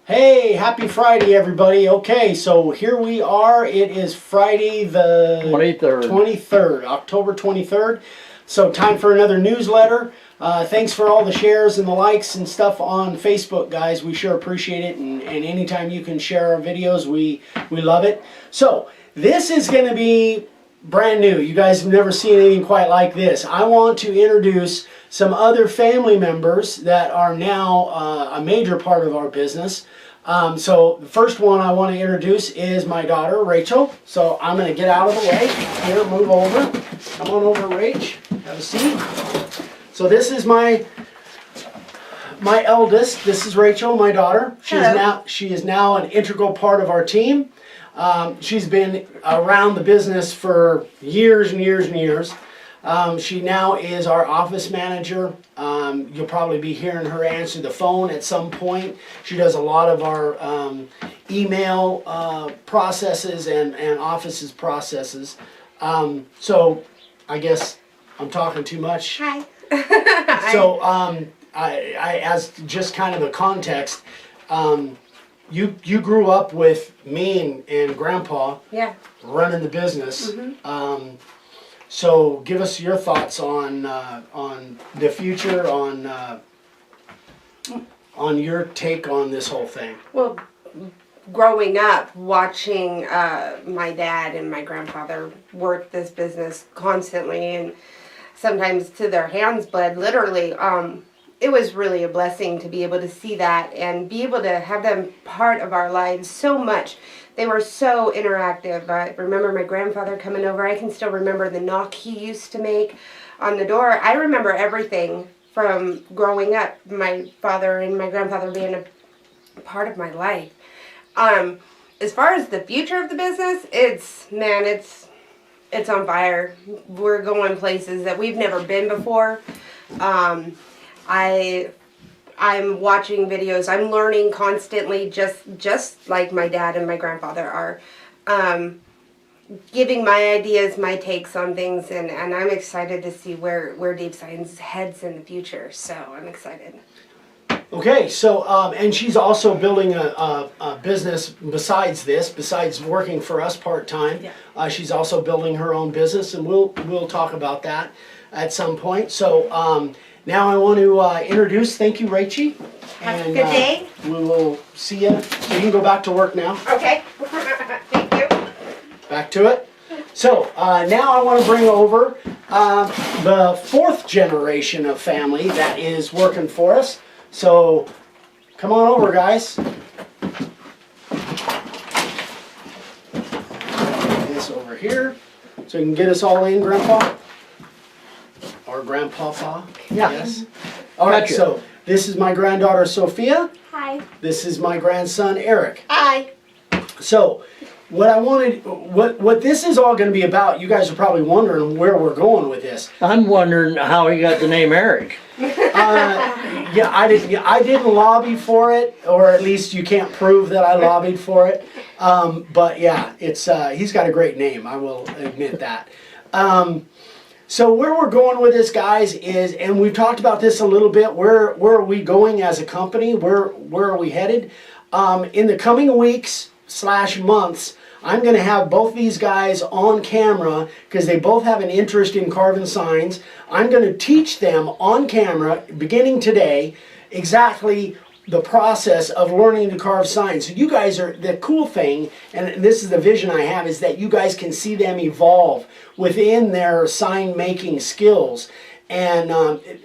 Hey, happy Friday, everybody. Okay, so here we are. It is Friday the 23rd, October 23rd. So time for another newsletter. Thanks for all the shares and the likes and stuff on Facebook, guys. We sure appreciate it. And anytime you can share our videos, we love it. So this is going to be brand new. You guys have never seen anything quite like this. I want to introduce some other family members that are now a major part of our business. So the first one I want to introduce is my daughter, Rachel. So I'm going to get out of the way. Here, move over. Come on over, Rach. Have a seat. So this is my eldest. This is Rachel, my daughter. She is now an integral part of our team. She's been around the business for years and years and years. She now is our office manager. You'll probably be hearing her answer the phone at some point. She does a lot of our email processes and offices processes. So I guess I'm talking too much. Hi. So I as just kind of a context, you grew up with me and Grandpa running the business. Mm-hmm. So give us your thoughts on the future, on your take on this whole thing. Well, growing up, watching my dad and my grandfather work this business constantly, and sometimes to their hands bled, literally, it was really a blessing to be able to see that and be able to have them part of our lives so much. They were so interactive. I remember my grandfather coming over. I can still remember the knock he used to make on the door. I remember everything from growing up, my father and my grandfather being a part of my life. As far as the future of the business, it's on fire. We're going places that we've never been before. I'm watching videos. I'm learning constantly, just like my dad and my grandfather are. Giving my ideas, my takes on things, and I'm excited to see where Deep Science heads in the future. So I'm excited. Okay, so and she's also building a business besides working for us part-time. Yeah. She's also building her own business, and we'll talk about that at some point. So now I want to introduce, thank you, Rachie. Have a good day. We will see you. So you can go back to work now. Okay. Thank you. Back to it. So now I want to bring over the fourth generation of family that is working for us. So come on over, guys. This over here, so you can get us all in, Grandpa. Or Grandpapa. Yeah. Yes. All right. So this is my granddaughter Sophia. Hi. This is my grandson Eric. Hi. So what this is all going to be about, you guys are probably wondering where we're going with this. I'm wondering how he got the name Eric. Yeah, I didn't lobby for it, or at least you can't prove that I lobbied for it. But yeah, it's he's got a great name. I will admit that. So where we're going with this, guys, is, and we've talked about this a little bit, where are we going as a company? Where are we headed? In the coming weeks / months, I'm going to have both these guys on camera because they both have an interest in carving signs. I'm going to teach them on camera, beginning today, exactly the process of learning to carve signs. So you guys are, the cool thing, and this is the vision I have, is that you guys can see them evolve within their sign making skills. And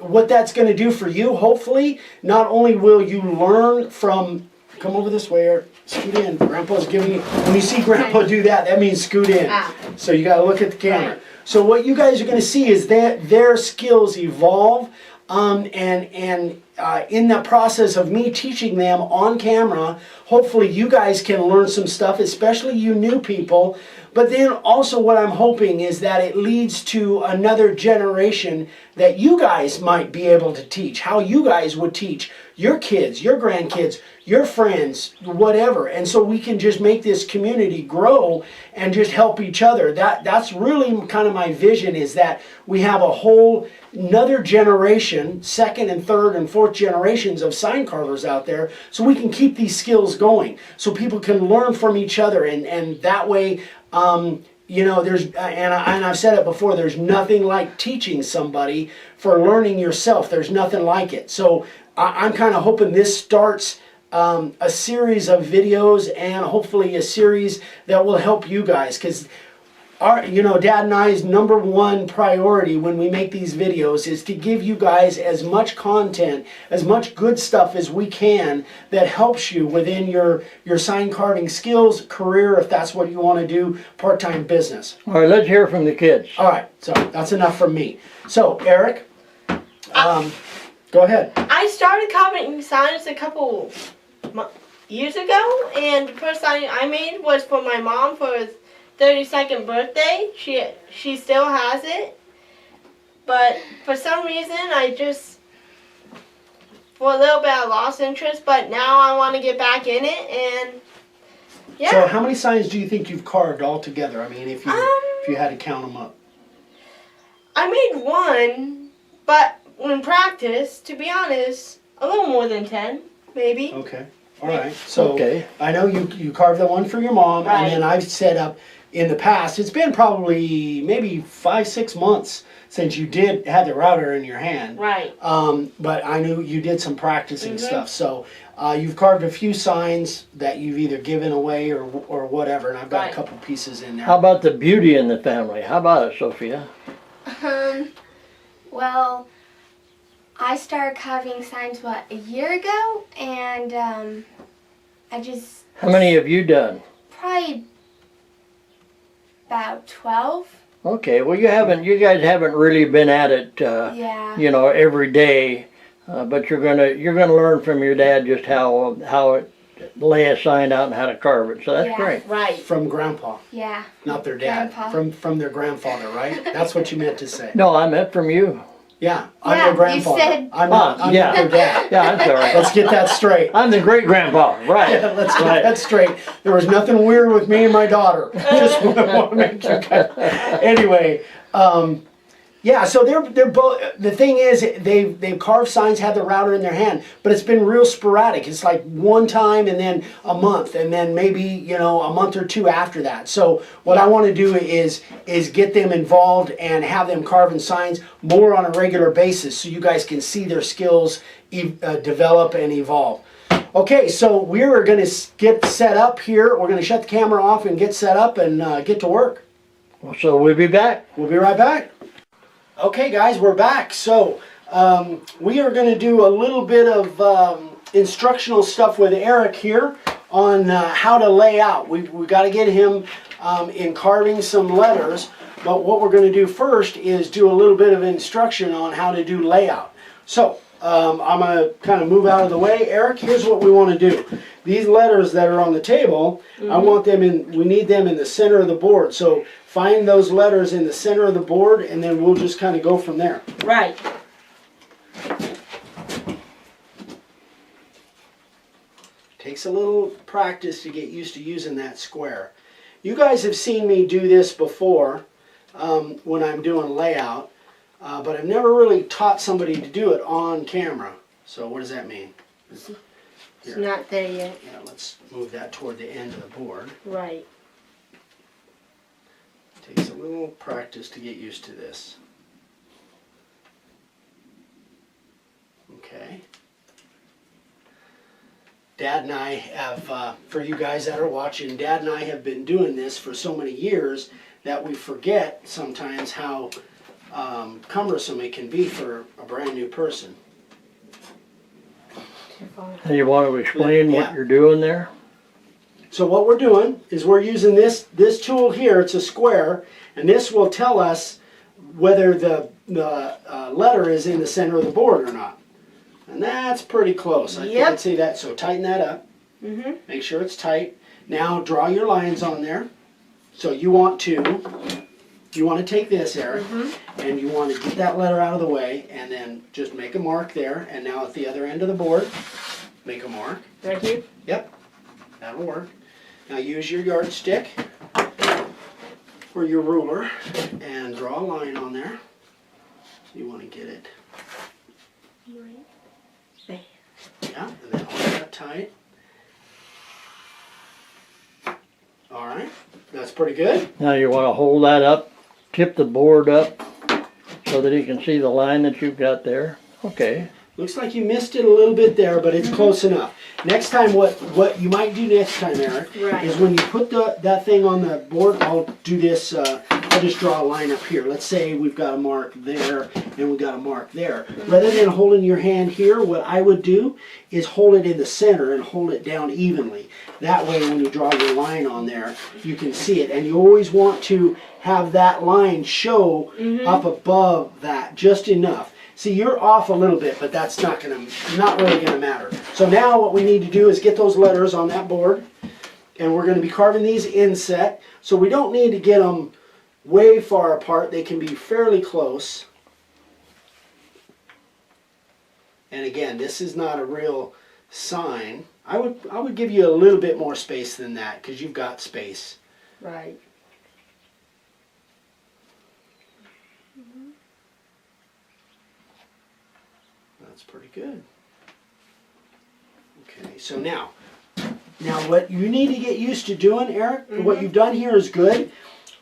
what that's going to do for you, hopefully, not only will you learn from, come over this way or scoot in. Grandpa's giving you, when you see Grandpa do that, that means scoot in. So you got to look at the camera. Right. So what you guys are going to see is that their skills evolve, and in the process of me teaching them on camera, hopefully you guys can learn some stuff, especially you new people. But then also what I'm hoping is that it leads to another generation that you guys might be able to teach, how you guys would teach your kids, your grandkids, your friends, whatever. And so we can just make this community grow and just help each other. That's really kind of my vision, is that we have a whole another generation, second and third and fourth generations of sign carvers out there, so we can keep these skills going, so people can learn from each other, and that way, you know, there's, and I've said it before, there's nothing like teaching somebody for learning yourself. There's nothing like it. So I'm kind of hoping this starts a series of videos, and hopefully a series that will help you guys, because you know, Dad and I's number one priority when we make these videos is to give you guys as much content, as much good stuff as we can that helps you within your sign carving skills, career, if that's what you want to do, part-time business. All right, let's hear from the kids. All right, so that's enough from me. So, Eric, go ahead. I started carving signs a couple years ago, and the first sign I made was for my mom for her 32nd birthday. She still has it, but for some reason I just, for a little bit, I lost interest, but now I want to get back in it, and yeah. So how many signs do you think you've carved altogether? I mean, if you had to count them up. I made one, but in practice, to be honest, a little more than 10, maybe. Okay. All right. So Okay. I know you carved the one for your mom, Right. and then I've set up in the past. It's been probably maybe 5-6 months since you had the router in your hand. Right. But I knew you did some practicing stuff. So you've carved a few signs that you've either given away or whatever, and I've got Right. a couple pieces in there. How about the beauty in the family? How about it, Sophia? Well, I started carving signs, a year ago? And, I just How many have you done? probably about 12. Okay, well you guys haven't really been at it, Yeah. you know, every day, but you're gonna learn from your dad just how it lay a sign out and how to carve it. So that's Yeah. great. Right. From Grandpa, Yeah. not their dad. Grandpa. From their grandfather, right? That's what you meant to say. No, I meant from you. Yeah, I'm Yeah, their you grandfather. said- I'm not yeah. their dad. Yeah, I'm sorry. Let's get that straight. I'm the great grandpa. Right. Yeah, let's get Right. that straight. There was nothing weird with me and my daughter. Just want to make you guys. Anyway, yeah. So they're both. The thing is, they've carved signs, had the router in their hand, but it's been real sporadic. It's like one time and then a month, and then maybe a month or two after that. So what I want to do is get them involved and have them carving signs more on a regular basis, so you guys can see their skills develop and evolve. Okay, so we're going to get set up here. We're going to shut the camera off and get set up and get to work. Well, so we'll be back. We'll be right back. Okay, guys, we're back. So we are going to do a little bit of instructional stuff with Eric here on how to lay out. We've got to get him in carving some letters, but what we're going to do first is do a little bit of instruction on how to do layout. So I'm going to kind of move out of the way. Eric, here's what we want to do. These letters that are on the table, I want them we need them in the center of the board. So find those letters in the center of the board, and then we'll just kind of go from there. Right. Takes a little practice to get used to using that square. You guys have seen me do this before when I'm doing layout, but I've never really taught somebody to do it on camera. So what does that mean? It's not there yet. Yeah, let's move that toward the end of the board. Right. Takes a little practice to get used to this. Okay. Dad and I have, for you guys that are watching, Dad and I have been doing this for so many years that we forget sometimes how cumbersome it can be for a brand new person. And you want to explain what Yeah. you're doing there? So what we're doing is we're using this tool here. It's a square, and this will tell us whether the letter is in the center of the board or not. And that's pretty close. I think Yep. I'd say that. So tighten that up. Mhm. Make sure it's tight. Now draw your lines on there. So you want to you want to take this, Eric, and you want to get that letter out of the way, and then just make a mark there. And now at the other end of the board, make a mark. Right here? Yep, that'll work. Now use your yardstick or your ruler and draw a line on there. You want to get it. There. Yeah, and then hold that tight. All right, that's pretty good. Now you want to hold that up, tip the board up so that he can see the line that you've got there. Okay. Looks like you missed it a little bit there, but it's close enough. Next time, what you might do next time, Eric, Right. is when you put that thing on the board, I'll do this, I'll just draw a line up here. Let's say we've got a mark there, and we've got a mark there. Rather than holding your hand here, what I would do is hold it in the center and hold it down evenly. That way, when you draw your line on there, you can see it. And you always want to have that line show up above that, just enough. See, you're off a little bit, but that's not really gonna matter. So now what we need to do is get those letters on that board, and we're gonna be carving these inset. So we don't need to get them way far apart. They can be fairly close. And again, this is not a real sign. I would give you a little bit more space than that, because you've got space. Right. That's pretty good. Okay, so now what you need to get used to doing, Eric, what you've done here is good,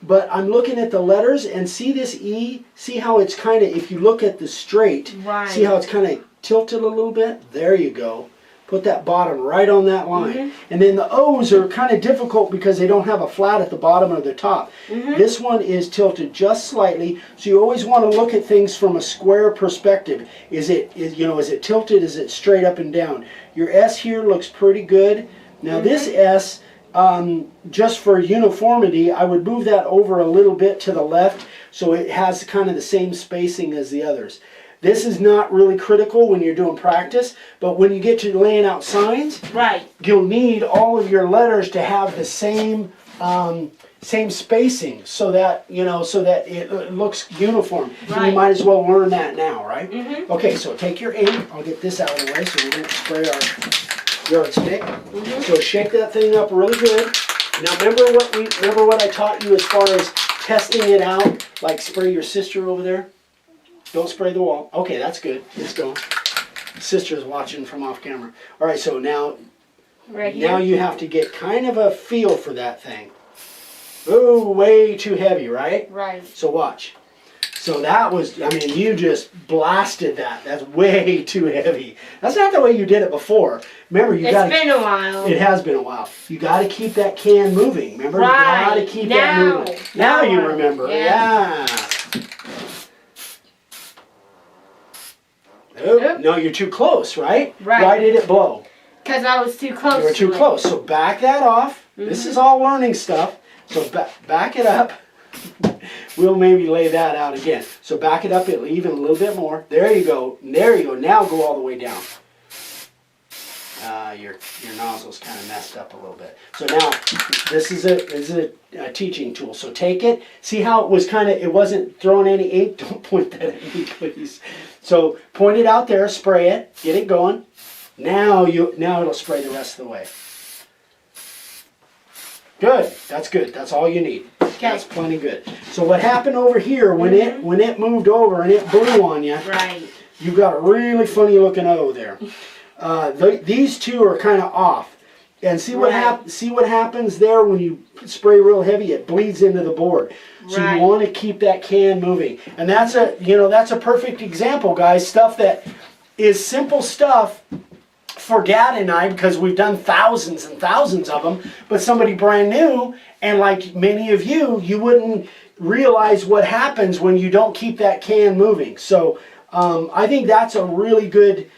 but I'm looking at the letters and see this E, see how it's kind of, if you look at the straight, Right. see how it's kind of tilted a little bit? There you go. Put that bottom right on that line. And then the O's are kind of difficult because they don't have a flat at the bottom or the top. This one is tilted just slightly, so you always want to look at things from a square perspective. Is it tilted? Is it straight up and down? Your S here looks pretty good. Now this S, just for uniformity, I would move that over a little bit to the left so it has kind of the same spacing as the others. This is not really critical when you're doing practice, but when you get to laying out signs, Right. you'll need all of your letters to have the same spacing, so that it looks uniform. And you Right. might as well learn that now, right? Okay, so take your ink. I'll get this out of the way so we don't spray our yardstick. So shake that thing up really good. Now remember what I taught you as far as testing it out, like spray your sister over there. Don't spray the wall. Okay, that's good. Let's go. Sister's watching from off camera. All right, so now Right here. now you have to get kind of a feel for that thing. Oh, way too heavy, right? Right. So watch. So that was, I mean, you just blasted that. That's way too heavy. That's not the way you did it before. Remember, you got It's been a while. it has been a while. You got to keep that can moving. Remember, you got to Right. keep that Now. moving. Now you Now. remember. Yeah. Yeah. Oh, Oop. no, you're too close, right? Right. Why did it blow? Because I was too close. You were too to close. So back that off. This is all learning stuff. So back it up. We'll maybe lay that out again. So back it up even a little bit more. There you go. There you go. Now go all the way down. Your nozzle's kind of messed up a little bit. So now this is a teaching tool. So take it. See how it was it wasn't throwing any ink. Don't point that at me, please. So point it out there. Spray it. Get it going. Now it'll spray the rest of the way. Good. That's good. That's all you need. That's plenty good. So what happened over here when it moved over and it blew on you? Right. You've got a really funny looking O there. These two are kind of off. And see what happens there when you spray real heavy? It bleeds into the board. So Right. you want to keep that can moving. And that's a perfect example, guys. Stuff that is simple stuff for Dad and I, because we've done thousands and thousands of them. But somebody brand new, and like many of you, you wouldn't realize what happens when you don't keep that can moving. So I think that's a really good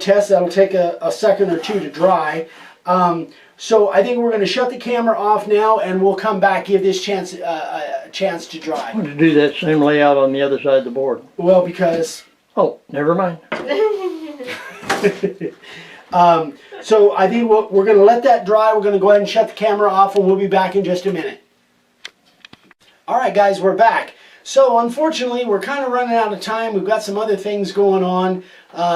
test. That'll take a second or two to dry. So I think we're going to shut the camera off now, and we'll come back, give this a chance to I'm dry. going to do that same layout on the other side of the board. Well, because Oh, never mind. so I think we're going to let that dry. We're going to go ahead and shut the camera off, and we'll be back in just a minute. All right, guys, we're back. So unfortunately, we're kind of running out of time. We've got some other things going on.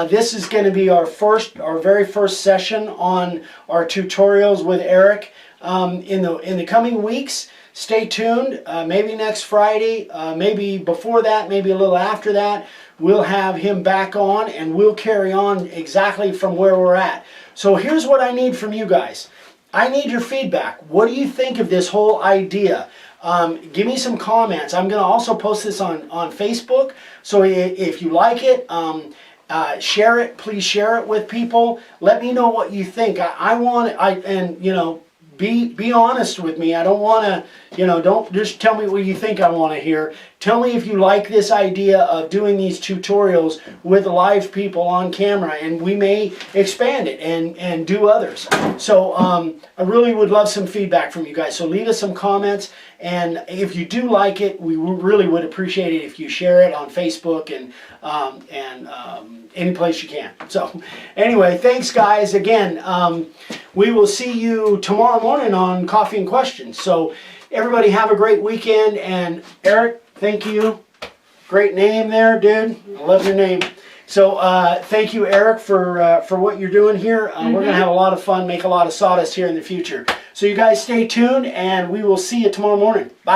This is going to be our very first session on our tutorials with Eric. In the coming weeks, stay tuned. Maybe next Friday, maybe before that, maybe a little after that, we'll have him back on, and we'll carry on exactly from where we're at. So here's what I need from you guys. I need your feedback. What do you think of this whole idea? Give me some comments. I'm going to also post this on Facebook. So if you like it, share it. Please share it with people. Let me know what you think. Be honest with me. I don't want to, don't just tell me what you think I want to hear. Tell me if you like this idea of doing these tutorials with live people on camera, and we may expand it and do others. So I really would love some feedback from you guys. So leave us some comments, and if you do like it, we really would appreciate it if you share it on Facebook and any place you can. So anyway, thanks guys. Again, we will see you tomorrow morning on Coffee and Questions. So everybody have a great weekend, and Eric, thank you. Great name there, dude. I love your name. So thank you, Eric, for what you're doing here. We're going to have a lot of fun, make a lot of sawdust here in the future. So you guys stay tuned, and we will see you tomorrow morning. Bye.